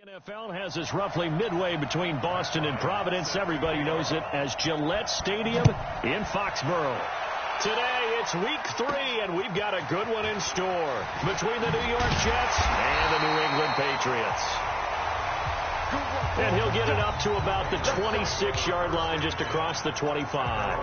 NFL has us roughly midway between Boston and Providence. Everybody knows it as Gillette Stadium in Foxborough. Today, it's week 3, and we've got a good one in store between the New York Jets and the New England Patriots. And he'll get it up to about the 26-yard line, just across the 25.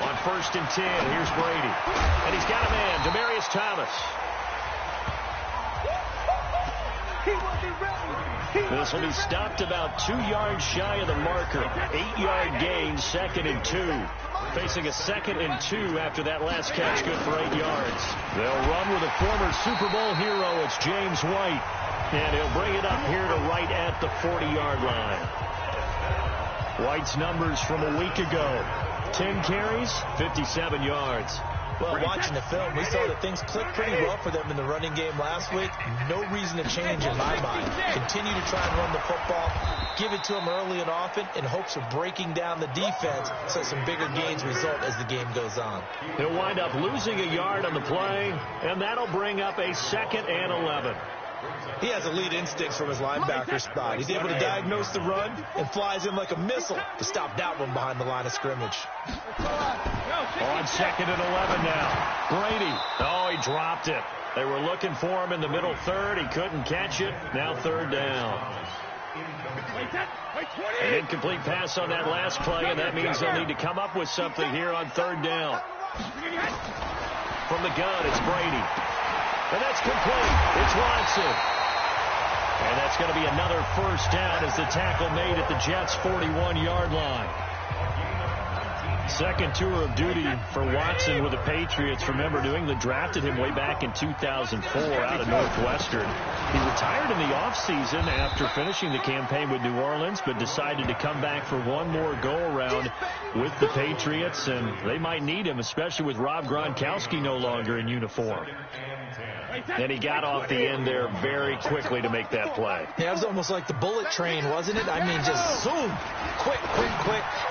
On 1st and 10, here's Brady. And he's got a man, Demaryius Thomas. This will be stopped about 2 yards shy of the marker. 8-yard gain, 2nd and 2. Facing a 2nd and 2 after that last catch, good for 8 yards. They'll run with a former Super Bowl hero. It's James White. And he'll bring it up here to right at the 40-yard line. White's numbers from a week ago. 10 carries, 57 yards. Well, watching the film, we saw that things clicked pretty well for them in the running game last week. No reason to change in my mind. Continue to try and run the football, give it to them early and often in hopes of breaking down the defense so some bigger gains result as the game goes on. He'll wind up losing a yard on the play, and that'll bring up a 2nd and 11. He has elite instincts from his linebacker spot. He's able to diagnose the run and flies in like a missile to stop that one behind the line of scrimmage. On 2nd and 11 now. Brady. Oh, he dropped it. They were looking for him in the middle third. He couldn't catch it. Now 3rd down. An incomplete pass on that last play, and that means they'll need to come up with something here on 3rd down. From the gun, it's Brady. And that's complete. It's Watson. And that's going to be another 1st down as the tackle made at the Jets' 41-yard line. 2nd tour of duty for Watson with the Patriots. Remember, New England drafted him way back in 2004 out of Northwestern. He retired in the offseason after finishing the campaign with New Orleans, but decided to come back for one more go-around with the Patriots, and they might need him, especially with Rob Gronkowski no longer in uniform. And he got off the end there very quickly to make that play. Yeah, it was almost like the bullet train, wasn't it? I mean, just zoom, quick,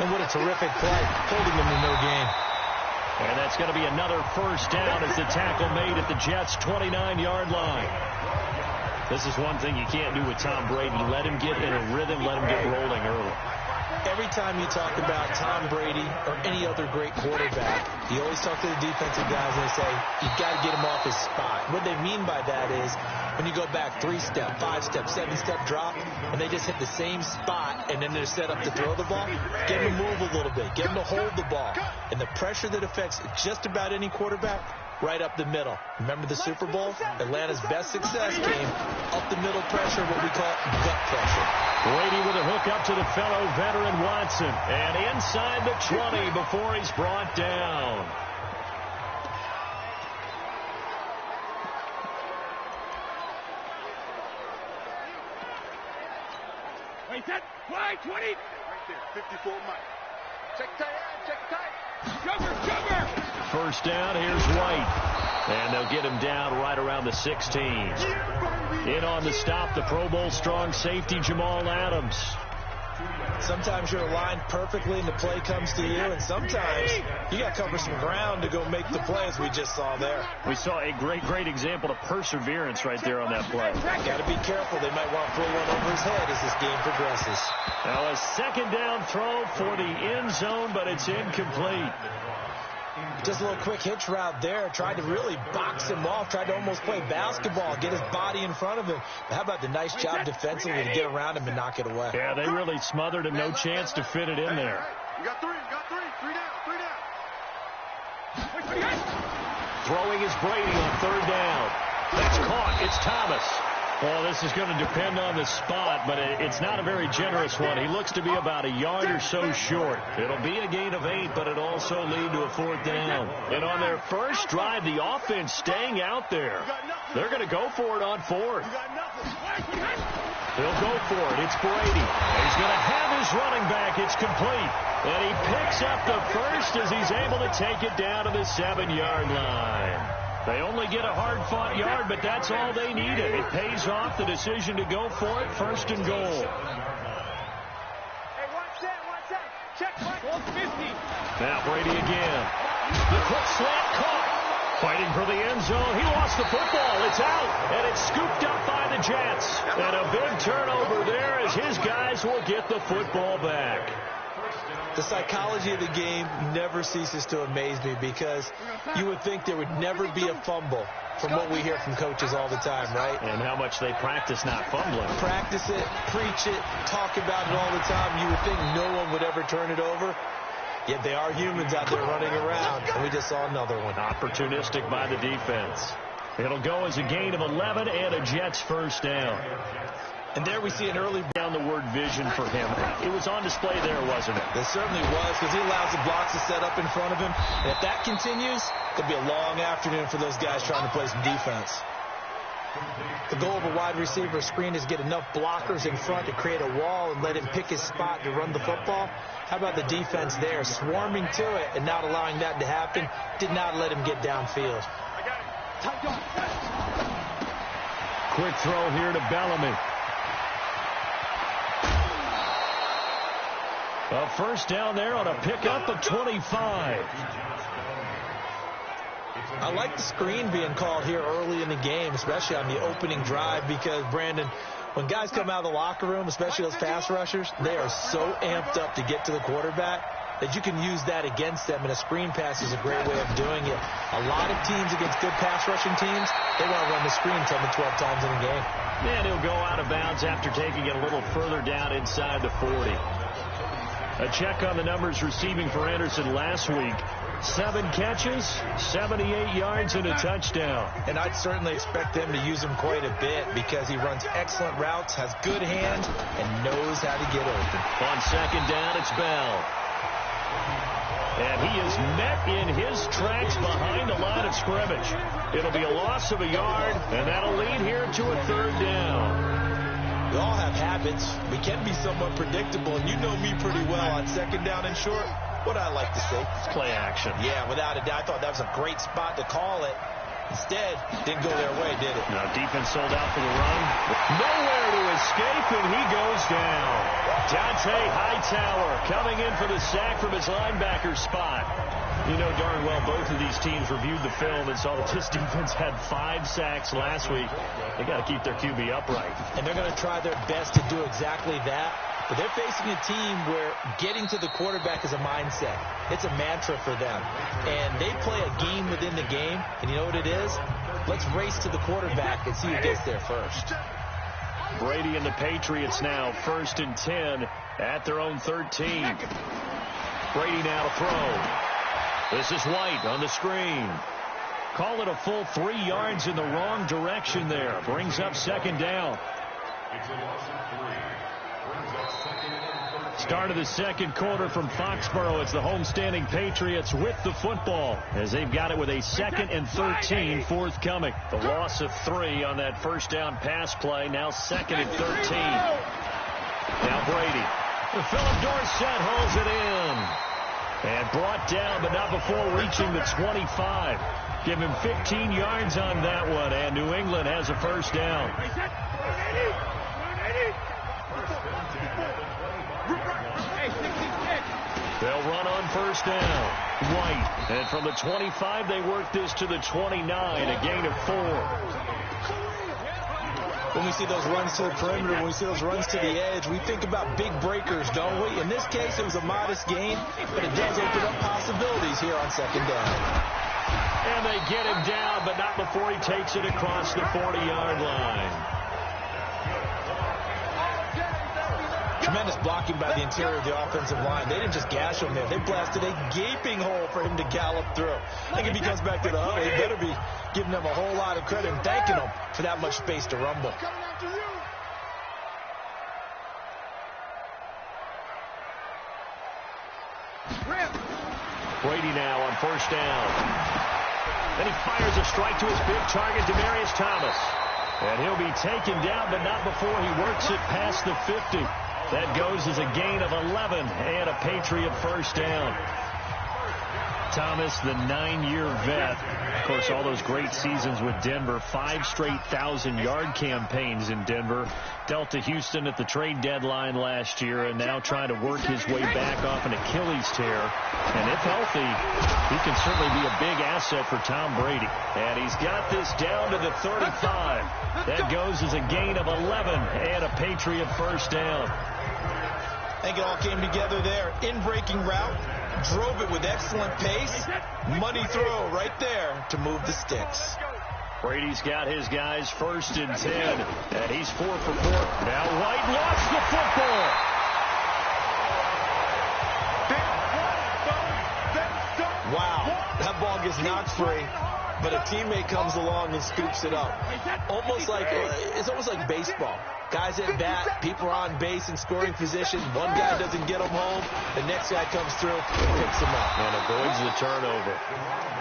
and what a terrific play, holding them to no gain. And that's going to be another 1st down as the tackle made at the Jets' 29-yard line. This is one thing you can't do with Tom Brady. Let him get in a rhythm, let him get rolling early. Every time you talk about Tom Brady or any other great quarterback, you always talk to the defensive guys and they say, you've got to get him off his spot. What they mean by that is when you go back 3-step, 5-step, 7-step drop, and they just hit the same spot and then they're set up to throw the ball, get them to move a little bit, get them to hold the ball. And the pressure that affects just about any quarterback, right up the middle. Remember the Super Bowl? Atlanta's best success came up the middle pressure, what we call gut pressure. Brady with a hook up to the fellow veteran Watson. And inside the 20 before he's brought down. Wait, that fly 20. Right there, 54 Mike. Check tight. Cover. 1st down, here's White. And they'll get him down right around the 16. In on the stop, the Pro Bowl strong safety, Jamal Adams. Sometimes you're aligned perfectly and the play comes to you, and sometimes you got to cover some ground to go make the play, as we just saw there. We saw a great example of perseverance right there on that play. Got to be careful. They might want to throw one over his head as this game progresses. Now a 2nd down throw for the end zone, but it's incomplete. Just a little quick hitch route there. Tried to really box him off. Tried to almost play basketball, get his body in front of him. How about the nice job defensively to get around him and knock it away? Yeah, they really smothered him. No chance to fit it in there. You got 3. 3 down. Throwing is Brady on 3rd down. That's caught. It's Thomas. Well, this is going to depend on the spot, but it's not a very generous one. He looks to be about a yard or so short. It'll be a gain of 8, but it'll also lead to a 4th down. And on their first drive, the offense staying out there. They're going to go for it on 4th. They'll go for it. It's Brady. He's going to have his running back. It's complete. And he picks up the first as he's able to take it down to the 7-yard line. They only get a hard-fought yard, but that's all they needed. It pays off the decision to go for it, 1st and goal. Hey, one set. Check, Mike. 50. Now Brady again. The quick slant caught. Fighting for the end zone. He lost the football. It's out, and it's scooped up by the Jets. And a big turnover there as his guys will get the football back. The psychology of the game never ceases to amaze me because you would think there would never be a fumble from what we hear from coaches all the time, right? And how much they practice not fumbling. Practice it, preach it, talk about it all the time. You would think no one would ever turn it over. Yet they are humans out there running around, and we just saw another one. Opportunistic by the defense. It'll go as a gain of 11 and a Jets 1st down. And there we see an early down the word vision for him. It was on display there, wasn't it? It certainly was, because he allows the blocks to set up in front of him. And if that continues, it'll be a long afternoon for those guys trying to play some defense. The goal of a wide receiver screen is get enough blockers in front to create a wall and let him pick his spot to run the football. How about the defense there, swarming to it and not allowing that to happen? Did not let him get downfield. Quick throw here to Bellamy. A 1st down there on a pickup of 25. I like the screen being called here early in the game, especially on the opening drive, because, Brandon, when guys come out of the locker room, especially those pass rushers, they are so amped up to get to the quarterback that you can use that against them, and a screen pass is a great way of doing it. A lot of teams against good pass rushing teams, they want to run the screen 10 to 12 times in a game. And he'll go out of bounds after taking it a little further down inside the 40. A check on the numbers receiving for Anderson last week. 7 catches, 78 yards, and a touchdown. And I'd certainly expect them to use him quite a bit because he runs excellent routes, has good hands, and knows how to get open. On 2nd down, it's Bell. And he is met in his tracks behind the line of scrimmage. It'll be a loss of a yard, and that'll lead here to a 3rd down. We all have habits. We can be somewhat predictable, and you know me pretty well on 2nd down and short. What I like to say? It's play action. Yeah, without a doubt. I thought that was a great spot to call it. Instead, didn't go their way, did it? Now, defense sold out for the run. Nowhere to escape, and he goes down. Dante Hightower coming in for the sack from his linebacker spot. You know darn well both of these teams reviewed the film and saw that this defense had 5 sacks last week. They got to keep their QB upright. And they're going to try their best to do exactly that. But they're facing a team where getting to the quarterback is a mindset. It's a mantra for them. And they play a game within the game. And you know what it is? Let's race to the quarterback and see who gets there first. Brady and the Patriots now 1st and 10 at their own 13. Brady now to throw. This is White on the screen. Call it a full 3 yards in the wrong direction there. Brings up 2nd down. Start of the 2nd quarter from Foxborough. It's the homestanding Patriots with the football as they've got it with a 2nd and 13 forthcoming. The loss of 3 on that 1st down pass play. Now 2nd and 13. Now Brady. Philip Dorsett holds it in. And brought down, but not before reaching the 25. Give him 15 yards on that one, and New England has a 1st down. They'll run on 1st down. White. And from the 25, they work this to the 29, a gain of 4. When we see those runs to the perimeter, when we see those runs to the edge, we think about big breakers, don't we? In this case, it was a modest gain, but it does open up possibilities here on 2nd down. And they get him down, but not before he takes it across the 40-yard line. Tremendous blocking by the interior of the offensive line. They didn't just gash him there. They blasted a gaping hole for him to gallop through. I think if he comes back to the huddle, he better be giving them a whole lot of credit and thanking them for that much space to rumble. Brady now on 1st down. Then he fires a strike to his big target, Demaryius Thomas. And he'll be taken down, but not before he works it past the 50. That goes as a gain of 11 and a Patriot 1st down. Thomas, the 9-year vet. Of course, all those great seasons with Denver. 5 straight 1,000-yard campaigns in Denver. Dealt to Houston at the trade deadline last year, and now trying to work his way back off an Achilles tear. And if healthy, he can certainly be a big asset for Tom Brady. And he's got this down to the 35. That goes as a gain of 11 and a Patriot first down. I think it all came together there. In-breaking route, drove it with excellent pace. Money throw right there to move the sticks. Brady's got his guys first and 10, and he's 4 for 4. Now White lost the football. Wow, that ball gets knocked free, but a teammate comes along and scoops it up. It's almost like baseball. Guys at bat, people are on base in scoring position. One guy doesn't get them home. The next guy comes through and picks him up. And avoids the turnover.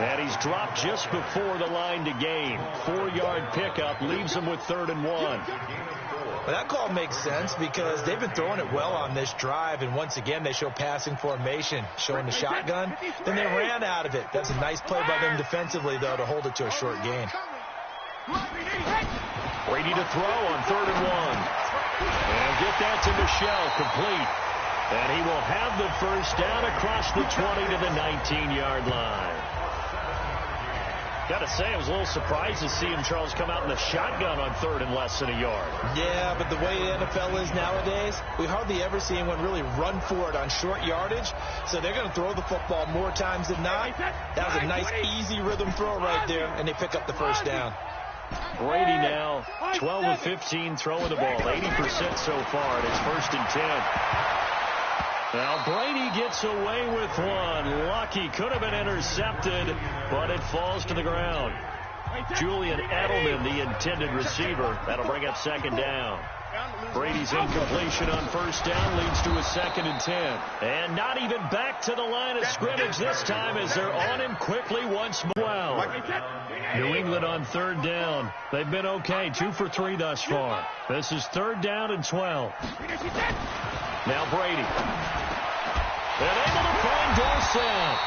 And he's dropped just before the line to gain. 4-yard pickup leaves him with 3rd and 1. Well, that call makes sense because they've been throwing it well on this drive, and once again they show passing formation, showing the shotgun. Then they ran out of it. That's a nice play by them defensively, though, to hold it to a short gain. Brady to throw on 3rd and 1. And get that to Michel, complete. And he will have the first down across the 20 to the 19-yard line. Got to say, I was a little surprised to see him, Charles, come out in the shotgun on 3rd and less than a yard. Yeah, but the way the NFL is nowadays, we hardly ever see anyone really run for it on short yardage. So they're going to throw the football more times than not. That was a nice, easy rhythm throw right there, and they pick up the first down. Brady now 12 of 15 throwing the ball, 80% so far, and it's 1st and 10. Now Brady gets away with one. Lucky, could have been intercepted, but it falls to the ground. Julian Edelman, the intended receiver. That'll bring up 2nd down. Brady's incompletion on 1st down leads to a 2nd and 10. And not even back to the line of scrimmage this time as they're on him quickly once more. New England on 3rd down. They've been okay, 2 for 3 thus far. This is 3rd down and 12. Now Brady. And able to find Dawson.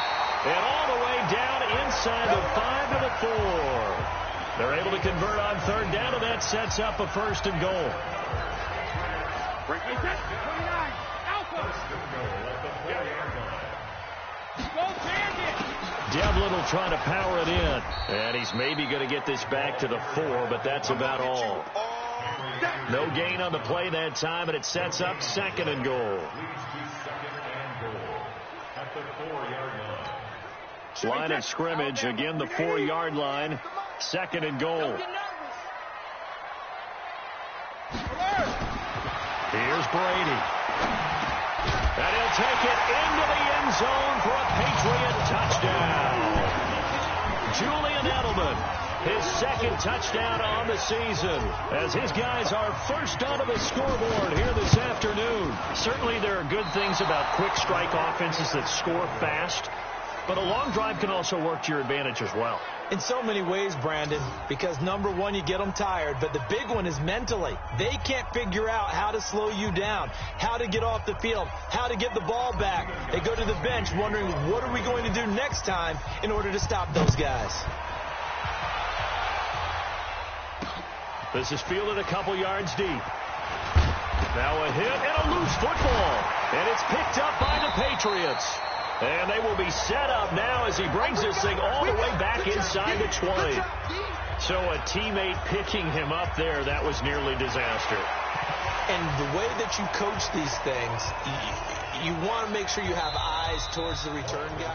And all the way down inside the 5 to the 4. They're able to convert on 3rd down, and that sets up a 1st and goal. Devlin will try to power it in. And he's maybe going to get this back to the 4, but that's about all. No gain on the play that time, and it sets up 2nd and goal. Line of scrimmage, again the 4-yard line. 2nd and goal. Here's Brady. And he'll take it into the end zone for a Patriot touchdown. Julian Edelman, his 2nd touchdown on the season, as his guys are first onto the scoreboard here this afternoon. Certainly there are good things about quick strike offenses that score fast, but a long drive can also work to your advantage as well. In so many ways, Brandon, because number one, you get them tired, but the big one is mentally. They can't figure out how to slow you down, how to get off the field, how to get the ball back. They go to the bench wondering, what are we going to do next time in order to stop those guys? This is fielded a couple yards deep. Now a hit and a loose football, and it's picked up by the Patriots. And they will be set up now as he brings this thing all the way back inside the 20. So a teammate picking him up there, that was nearly disaster. And the way that you coach these things, you want to make sure you have eyes towards the return guy.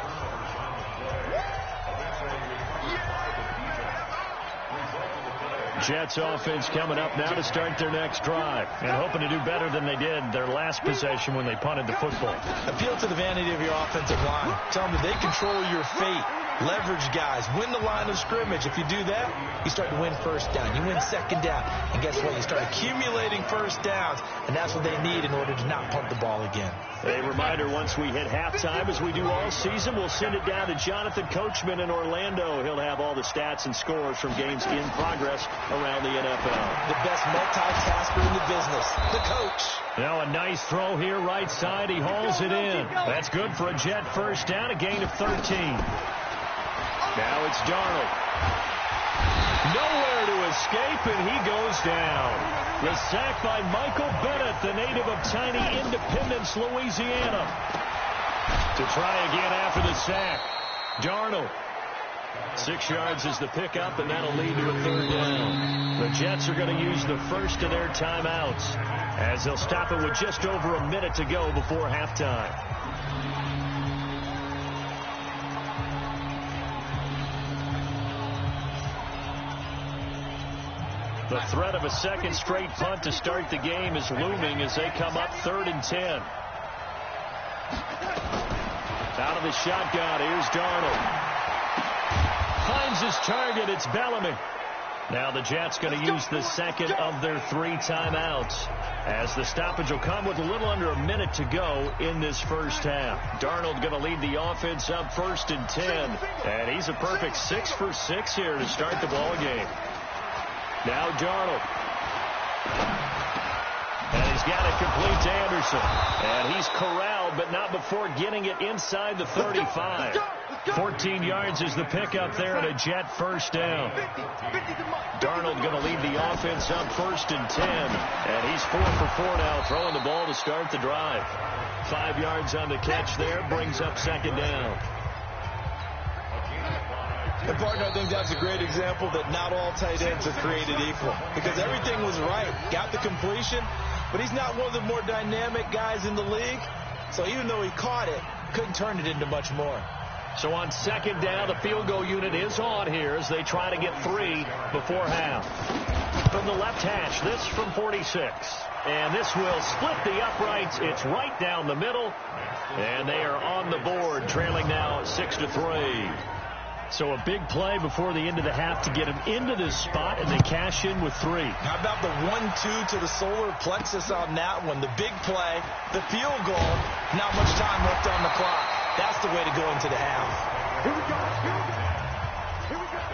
Jets offense coming up now to start their next drive, and hoping to do better than they did their last possession when they punted the football. Appeal to the vanity of your offensive line. Tell them that they control your fate. leverage guys, win the line of scrimmage. If you do that, you start to win first down. You win second down. And guess what? You start accumulating first downs, and that's what they need in order to not punt the ball again. A reminder, once we hit halftime, as we do all season, we'll send it down to Jonathan Coachman in Orlando. He'll have all the stats and scores from games in progress around the NFL. The best multitasker in the business, the coach. Now a nice throw here, right side. He hauls it in. That's good for a Jet first down, a gain of 13. Now it's Darnold. Nowhere to escape, and he goes down. The sack by Michael Bennett, the native of tiny Independence, Louisiana. To try again after the sack. Darnold. 6 yards is the pickup, and that'll lead to a third down. The Jets are going to use the first of their timeouts as they'll stop it with just over a minute to go before halftime. The threat of a second straight punt to start the game is looming as they come up 3rd and 10. Out of the shotgun, here's Darnold. Finds his target, it's Bellamy. Now the Jets going to use the second of their 3 timeouts as the stoppage will come with a little under a minute to go in this first half. Darnold going to lead the offense up 1st and 10, and he's a perfect 6 for 6 here to start the ball game. Now Darnold. And he's got it complete to Anderson. And he's corralled, but not before getting it inside the 35. 14 yards is the pickup there and a Jet first down. Darnold going to lead the offense up 1st and 10. And he's 4 for 4 now, throwing the ball to start the drive. 5 yards on the catch there, brings up 2nd down. And, partner, I think that's a great example that not all tight ends are created equal. Because everything was right. Got the completion, but he's not one of the more dynamic guys in the league. So even though he caught it, couldn't turn it into much more. So on 2nd down, the field goal unit is on here as they try to get 3 before half. From the left hash, this from 46. And this will split the uprights. It's right down the middle. And they are on the board, trailing now 6-3. So a big play before the end of the half to get him into this spot, and they cash in with 3. How about the 1-2 to the solar plexus on that one? The big play, the field goal, not much time left on the clock. That's the way to go into the half. Here we go. Here we go. Here we go.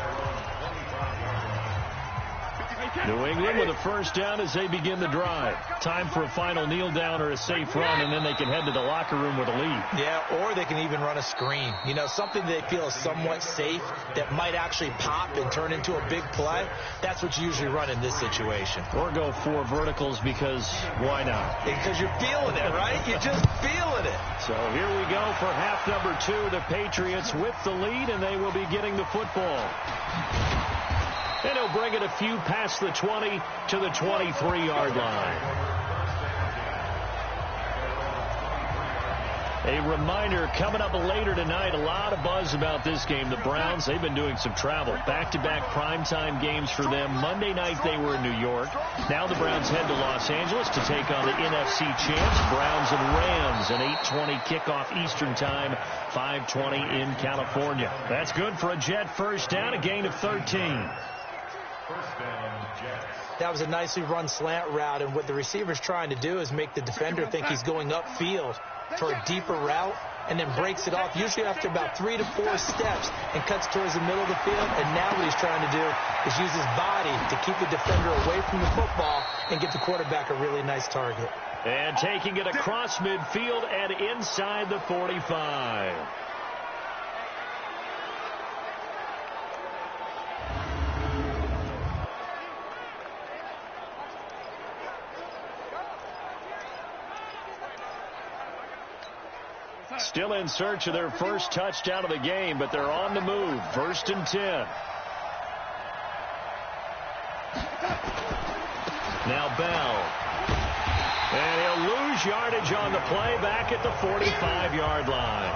New England with a first down as they begin the drive. Time for a final kneel down or a safe run, and then they can head to the locker room with a lead. Yeah, or they can even run a screen. You know, something they feel is somewhat safe that might actually pop and turn into a big play. That's what you usually run in this situation. Or go 4 verticals because why not? Because you're feeling it, right? You're just feeling it. So here we go for half number 2. The Patriots with the lead, and they will be getting the football. And he'll bring it a few past the 20 to the 23-yard line. A reminder, coming up later tonight, a lot of buzz about this game. The Browns, they've been doing some travel. Back-to-back primetime games for them. Monday night they were in New York. Now the Browns head to Los Angeles to take on the NFC champs, Browns and Rams. An 8:20 kickoff Eastern time, 5:20 in California. That's good for a Jet first down, a gain of 13. That was a nicely run slant route, and what the receiver's trying to do is make the defender think he's going upfield for a deeper route, and then breaks it off, usually after about 3 to 4 steps, and cuts towards the middle of the field. And now what he's trying to do is use his body to keep the defender away from the football and get the quarterback a really nice target. And taking it across midfield and inside the 45. Still in search of their first touchdown of the game, but they're on the move. 1st and 10. Now Bell. And he'll lose yardage on the play back at the 45-yard line.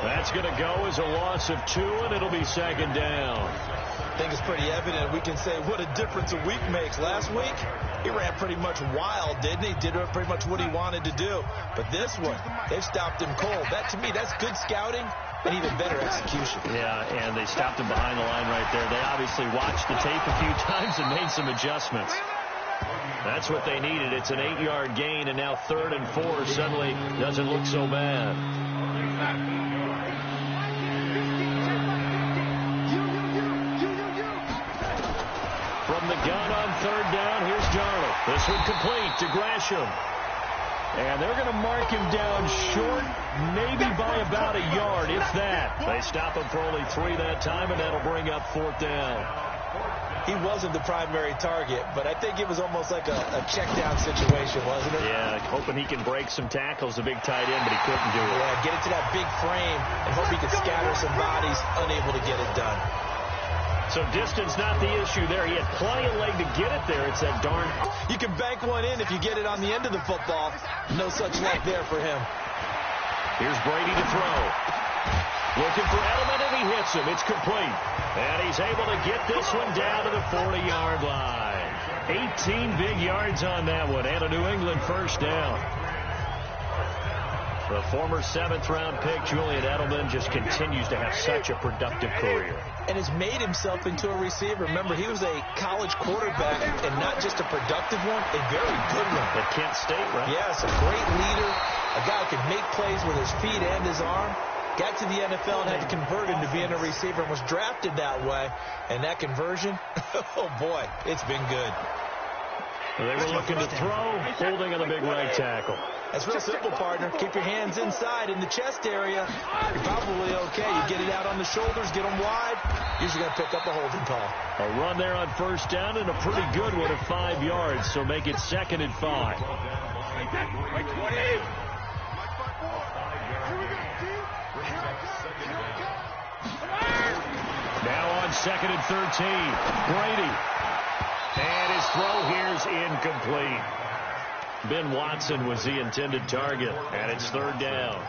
That's going to go as a loss of 2, and it'll be 2nd down. I think it's pretty evident. We can say what a difference a week makes. Last week, he ran pretty much wild, didn't he? Did pretty much what he wanted to do. But this one, they've stopped him cold. That, to me, that's good scouting. and even better execution. Yeah, and they stopped him behind the line right there. They obviously watched the tape a few times and made some adjustments. That's what they needed. It's an 8-yard gain, and now 3rd and 4 suddenly doesn't look so bad. From the gun on 3rd down, here's Darnold. This one complete to Gresham. And they're going to mark him down short, maybe by about a yard, if that. They stop him for only 3 that time, and that'll bring up 4th down. He wasn't the primary target, but I think it was almost like a check-down situation, wasn't it? Yeah, hoping he can break some tackles, a big tight end, but he couldn't do it. Yeah, get into that big frame and hope he could scatter some bodies, unable to get it done. So distance not the issue there. He had plenty of leg to get it there. It's that darn... You can bank one in if you get it on the end of the football. No such luck there for him. Here's Brady to throw. Looking for Edelman, and he hits him. It's complete. And he's able to get this one down to the 40-yard line. 18 big yards on that one, and a New England 1st down. The former 7th-round pick, Julian Edelman, just continues to have such a productive career. And has made himself into a receiver. Remember, he was a college quarterback, and not just a productive one, a very good one. At Kent State, right? Yes, a great leader, a guy who can make plays with his feet and his arm. Got to the NFL and had to convert into being a receiver and was drafted that way. And that conversion, oh boy, it's been good. They were looking to throw, holding on the big right tackle. That's real simple, partner. Keep your hands inside in the chest area. You're probably okay. You get it out on the shoulders, get them wide. Usually going to pick up a holding call. A run there on 1st down and a pretty good one at 5 yards, so make it 2nd and 5. Now on 2nd and 13, Brady. And his throw here's incomplete. Ben Watson was the intended target, and it's 3rd down.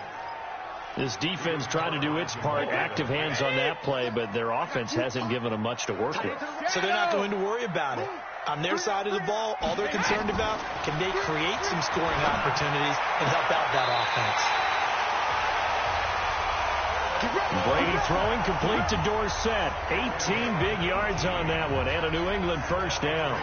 This defense tried to do its part, active hands on that play, but their offense hasn't given them much to work with. So they're not going to worry about it. On their side of the ball, all they're concerned about, can they create some scoring opportunities and help out that offense? Brady throwing complete to Dorsett. 18 big yards on that one, and a New England 1st down.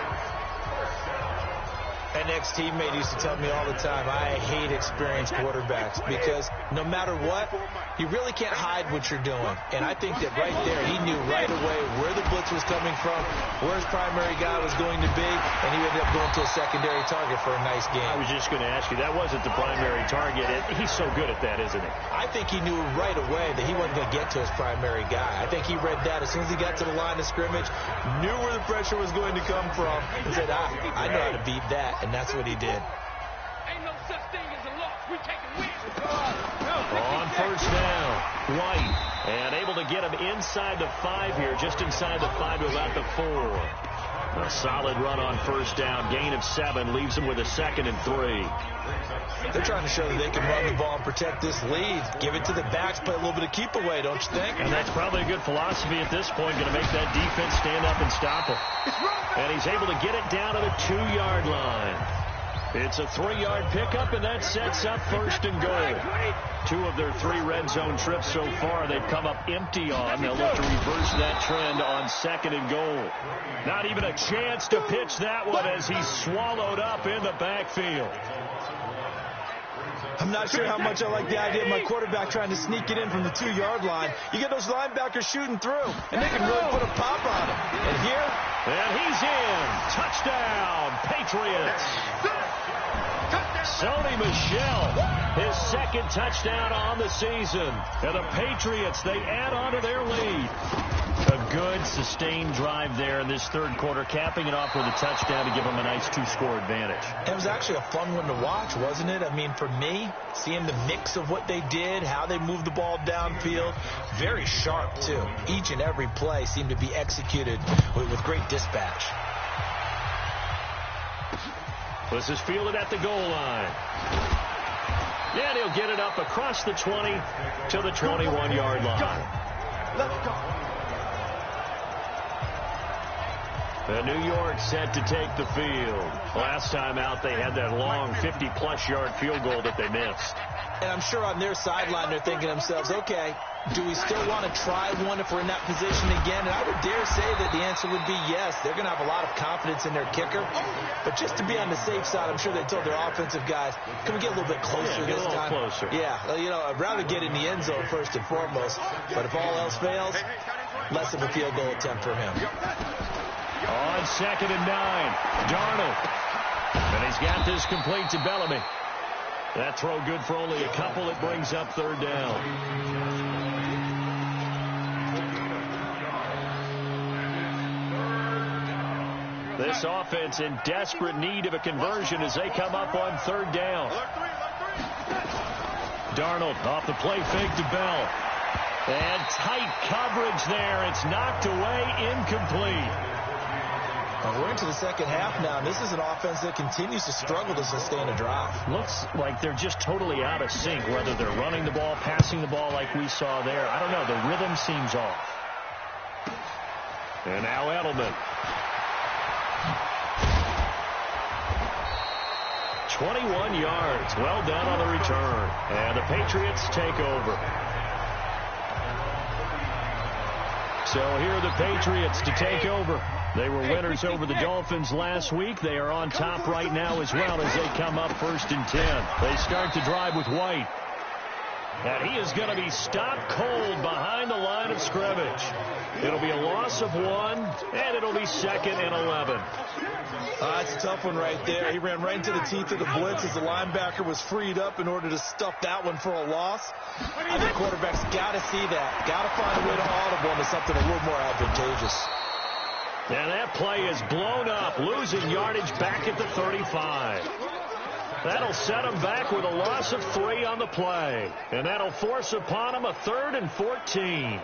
An ex-teammate used to tell me all the time, I hate experienced quarterbacks because no matter what, you really can't hide what you're doing. And I think that right there, he knew right away where the blitz was coming from, where his primary guy was going to be, and he ended up going to a secondary target for a nice game. I was just going to ask you, that wasn't the primary target. He's so good at that, isn't he? I think he knew right away that he wasn't going to get to his primary guy. I think he read that as soon as he got to the line of scrimmage, knew where the pressure was going to come from, and said, I know how to beat that. And that's what he did. Ain't no such thing as a loss. We take a win. On 1st down, White. And able to get him inside the 5 here, just inside the 5 to about the 4. A solid run on 1st down. Gain of 7 leaves him with a 2nd and 3. They're trying to show that they can run the ball and protect this lead. Give it to the backs, play a little bit of keep away, don't you think? And that's probably a good philosophy at this point, going to make that defense stand up and stop him. And he's able to get it down to the 2-yard line. It's a 3-yard pickup, and that sets up 1st and goal. 2 of their 3 red zone trips so far, they've come up empty on. They'll look to reverse that trend on 2nd and goal. Not even a chance to pitch that one as he's swallowed up in the backfield. I'm not sure how much I like the idea of my quarterback trying to sneak it in from the 2-yard line. You get those linebackers shooting through, and they can really put a pop on him. And here... And he's in. Touchdown, Patriots. Sony Michel, his 2nd touchdown on the season. And the Patriots, they add on to their lead. A good, sustained drive there in this 3rd quarter, capping it off with a touchdown to give them a nice 2-score advantage. It was actually a fun one to watch, wasn't it? I mean, for me, seeing the mix of what they did, how they moved the ball downfield, very sharp, too. Each and every play seemed to be executed with great dispatch. This is fielded at the goal line. And he'll get it up across the 20 to the 21-yard line. Let's go. The New York set to take the field. Last time out, they had that long 50-plus yard field goal that they missed. And I'm sure on their sideline they're thinking to themselves, okay, do we still want to try one if we're in that position again? And I would dare say that the answer would be yes. They're going to have a lot of confidence in their kicker. But just to be on the safe side, I'm sure they told their offensive guys, can we get a little bit closer this time? Closer. Yeah, you know, I'd rather get in the end zone first and foremost. But if all else fails, less of a field goal attempt for him. On 2nd and 9, Darnold. And he's got this complete to Bellamy. That throw good for only a couple. It brings up 3rd down. This offense in desperate need of a conversion as they come up on 3rd down. Darnold off the play fake to Bell. And tight coverage there. It's knocked away, incomplete. Well, we're into the second half now, and this is an offense that continues to struggle to sustain a drive. Looks like they're just totally out of sync, whether they're running the ball, passing the ball like we saw there. I don't know. The rhythm seems off. And now Edelman. 21 yards. Well done on the return. And the Patriots take over. So here are the Patriots to take over. They were winners over the Dolphins last week. They are on top right now as well as they come up 1st and 10. They start to drive with White. And he is going to be stopped cold behind the line of scrimmage. It'll be a loss of 1, and it'll be 2nd and 11. It's a tough one right there. He ran right into the teeth of the blitz as the linebacker was freed up in order to stuff that one for a loss. I think quarterbacks got to see that. Got to find a way to audible into something a little more advantageous. And that play is blown up, losing yardage back at the 35. That'll set him back with a loss of 3 on the play. And that'll force upon him a 3rd and 14.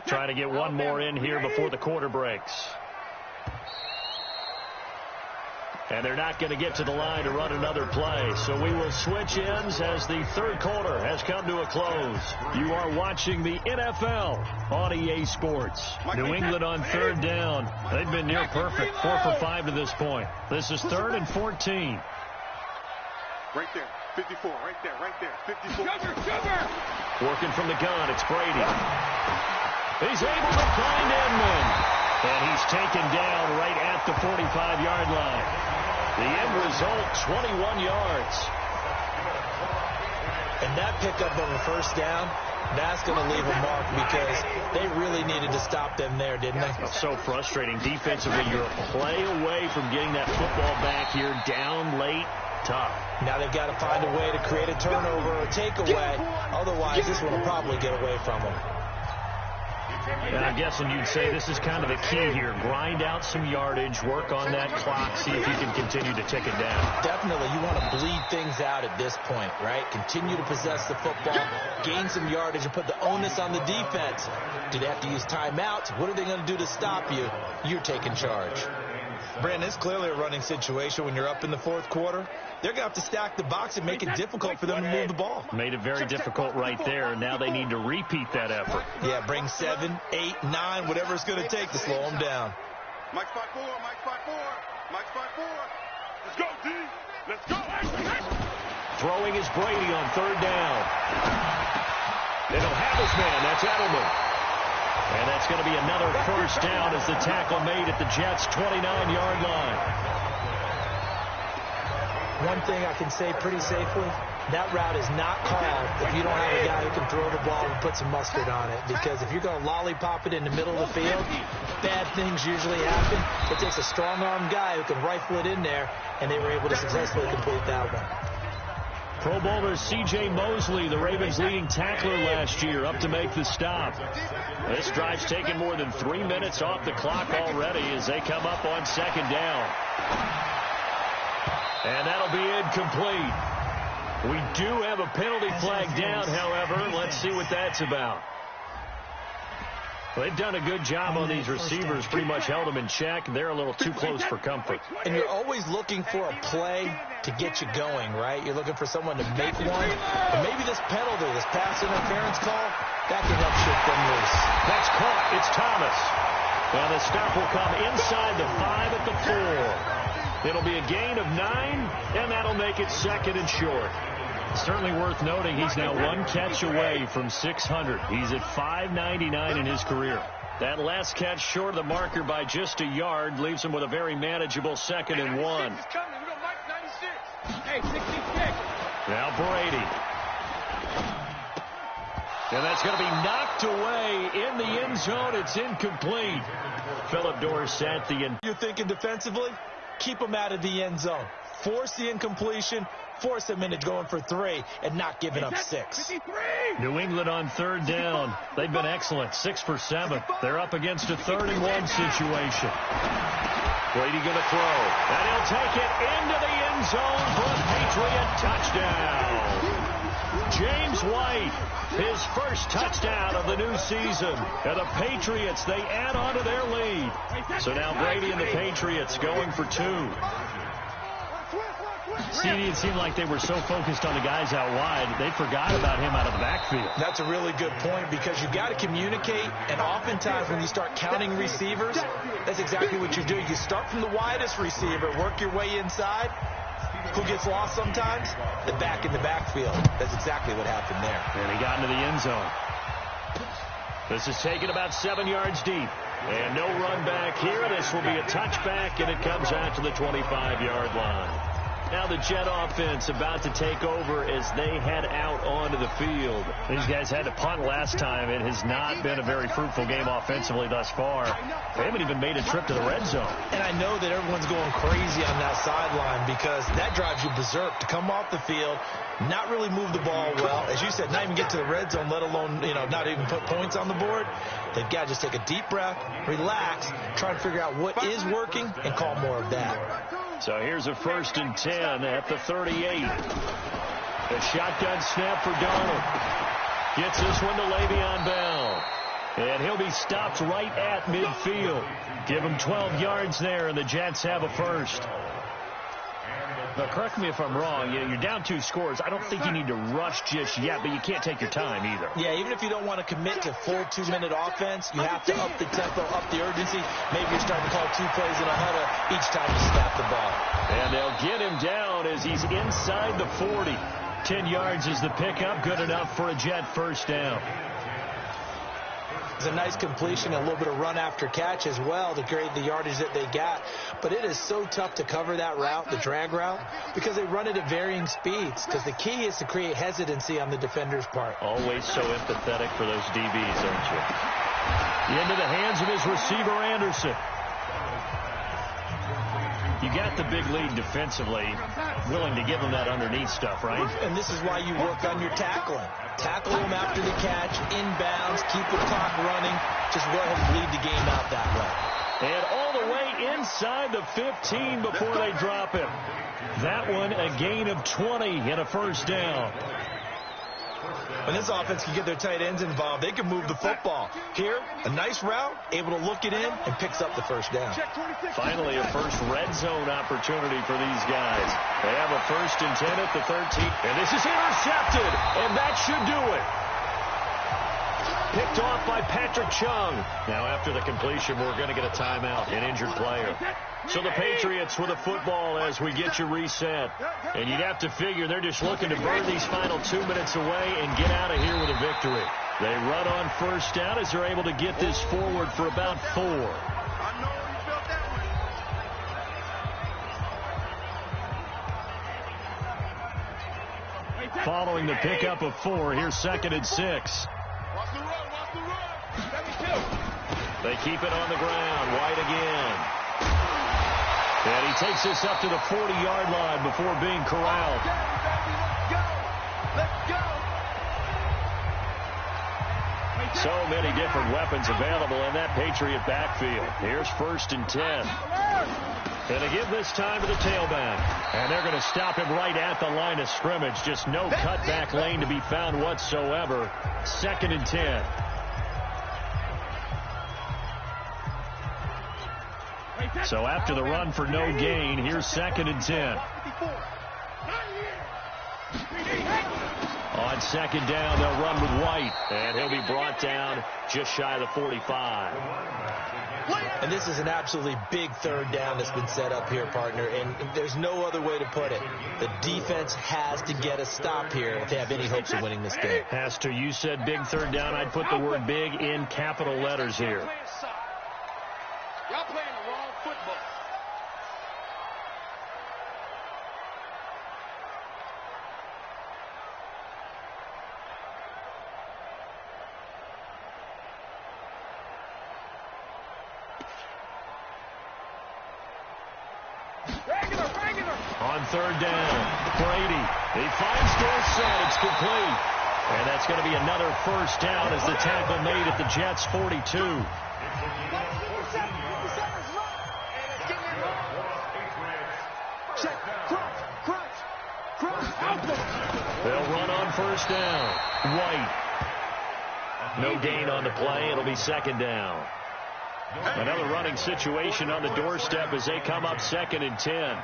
Trying to get one more in here before the quarter breaks. And they're not going to get to the line to run another play. So we will switch ends as the 3rd quarter has come to a close. You are watching the NFL on EA Sports. New England on 3rd down. They've been near perfect. 4 for 5 to this point. This is 3rd and 14. Right there. 54. Right there. 54. Working from the gun. It's Brady. He's able to find Edmund. And he's taken down right at the 45-yard line. The end result, 21 yards. And that pickup of a 1st down, that's going to leave a mark because they really needed to stop them there, didn't they? So frustrating. Defensively, you're a play away from getting that football back here down late. Tough. Now they've got to find a way to create a turnover or a takeaway. Otherwise, this one will probably get away from them. And I'm guessing you'd say this is kind of the key here. Grind out some yardage, work on that clock, see if you can continue to tick it down. Definitely. You want to bleed things out at this point, right? Continue to possess the football, gain some yardage, and put the onus on the defense. Do they have to use timeouts? What are they going to do to stop you? You're taking charge. Brandon, it's clearly a running situation when you're up in the 4th quarter. They're going to have to stack the box and make it difficult for them to move the ball. Made it very difficult right there. Now they need to repeat that effort. Yeah, bring 7, 8, 9, whatever it's going to take to slow them down. Mike 5-4. Let's go, D. Let's go. Throwing is Brady on 3rd down. They don't have his man. That's Edelman. And that's going to be another 1st down as the tackle made at the Jets' 29-yard line. One thing I can say pretty safely, that route is not called if you don't have a guy who can throw the ball and put some mustard on it. Because if you're going to lollipop it in the middle of the field, bad things usually happen. It takes a strong-armed guy who can rifle it in there, and they were able to successfully complete that one. Pro Bowler C.J. Mosley, the Ravens' leading tackler last year, up to make the stop. This drive's taken more than 3 minutes off the clock already as they come up on 2nd down. And that'll be incomplete. We do have a penalty flag down, however. Let's see what that's about. They've done a good job on these receivers, pretty much held them in check. They're a little too close for comfort. And you're always looking for a play to get you going, right? You're looking for someone to make one. And maybe this penalty, this pass interference call, that can help shift them loose. That's caught. It's Thomas. And the stop will come inside the 5 at the 4. It'll be a gain of 9, and that'll make it 2nd and short. Certainly worth noting he's now 1 catch away from 600. He's at 599 in his career. That last catch short of the marker by just a yard leaves him with a very manageable 2nd and 1. Hey, 66. Now Brady. And that's going to be knocked away in the end zone. It's incomplete. Philip Dorsett, You're thinking defensively? Keep him out of the end zone. Force the incompletion. Force him into going for 3 and not giving up 6. New England on 3rd down. They've been excellent. 6 for 7. They're up against a 3rd and 1 situation. Brady going to throw. And he'll take it into the end zone for a Patriot touchdown. James White, his first touchdown of the new season. And the Patriots, they add on to their lead. So now Brady and the Patriots going for 2. CD, it seemed like they were so focused on the guys out wide, they forgot about him out of the backfield. That's a really good point because you got to communicate, and oftentimes when you start counting receivers, that's exactly what you do. You start from the widest receiver, work your way inside. Who gets lost sometimes? The back in the backfield. That's exactly what happened there. And he got into the end zone. This is taken about 7 yards deep. And no run back here. This will be a touchback, and it comes out to the 25-yard line. Now the Jet offense about to take over as they head out onto the field. These guys had to punt last time. It has not been a very fruitful game offensively thus far. They haven't even made a trip to the red zone. And I know that everyone's going crazy on that sideline because that drives you berserk to come off the field, not really move the ball well. As you said, not even get to the red zone, let alone, not even put points on the board. They've got to just take a deep breath, relax, try and figure out what is working, and call more of that. So here's a 1st and 10 at the 38. A shotgun snap for Donald. Gets this one to Le'Veon Bell. And he'll be stopped right at midfield. Give him 12 yards there, and the Jets have a first. Now, correct me if I'm wrong. You're down 2 scores. I don't think you need to rush just yet, but you can't take your time either. Yeah, even if you don't want to commit to full 2-minute offense, you have to up the tempo, up the urgency. Maybe you're starting to call 2 plays in a huddle each time you snap the ball. And they'll get him down as he's inside the 40. 10 yards is the pickup. Good enough for a Jet first down. It's a nice completion, a little bit of run after catch as well to create the yardage that they got. But it is so tough to cover that route, the drag route, because they run it at varying speeds. Because the key is to create hesitancy on the defender's part. Always so empathetic for those DBs, aren't you? Into the hands of his receiver, Anderson. You got the big lead defensively, willing to give him that underneath stuff, right? And this is why you work on your tackling. Tackle him after the catch, inbounds, keep the clock running. Just go ahead and bleed the game out that way. And all the way inside the 15 before they drop him. That one a gain of 20 and a first down. When this offense can get their tight ends involved, they can move the football. Here, a nice route, able to look it in, and picks up the first down. Finally, a first red zone opportunity for these guys. They have a 1st and 10 at the 13. And this is intercepted, and that should do it. Picked off by Patrick Chung. Now, after the completion, we're going to get a timeout, an injured player. So the Patriots with a football as we get you reset. And you'd have to figure they're just looking to burn these final 2 minutes away and get out of here with a victory. They run on first down as they're able to get this forward for about 4. Following the pickup of 4, here's 2nd and 6. They keep it on the ground. White again. And he takes this up to the 40-yard line before being corralled. Let's go. So many different weapons available in that Patriot backfield. Here's 1st and 10. And they give this time to the tailback. And they're going to stop him right at the line of scrimmage. Just no cutback lane to be found whatsoever. 2nd and 10. So after the run for no gain, here's 2nd and 10. On On second down, they'll run with White. And he'll be brought down just shy of the 45. And this is an absolutely big third down that's been set up here, partner. And there's no other way to put it. The defense has to get a stop here if they have any hopes of winning this game. Pastor, you said big third down. I'd put the word big in capital letters here. Y'all playing the wrong football. On third down, Brady. He finds Dorsett. It's complete. And that's going to be another first down as the tackle made at the Jets' 42. They'll run on first down. White. No gain on the play. It'll be second down. Another running situation on the doorstep as they come up 2nd and 10.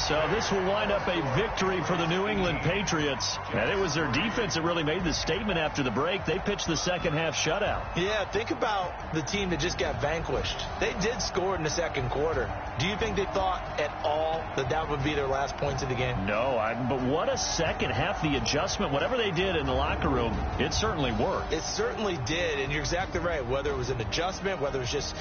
So this will wind up a victory for the New England Patriots. And it was their defense that really made the statement after the break. They pitched the second half shutout. Yeah, think about the team that just got vanquished. They did score in the second quarter. Do you think they thought at all that that would be their last points of the game? No, but what a second half. The adjustment, whatever they did in the locker room, it certainly worked. It certainly did, and you're exactly right. Whether it was an adjustment, whether it was just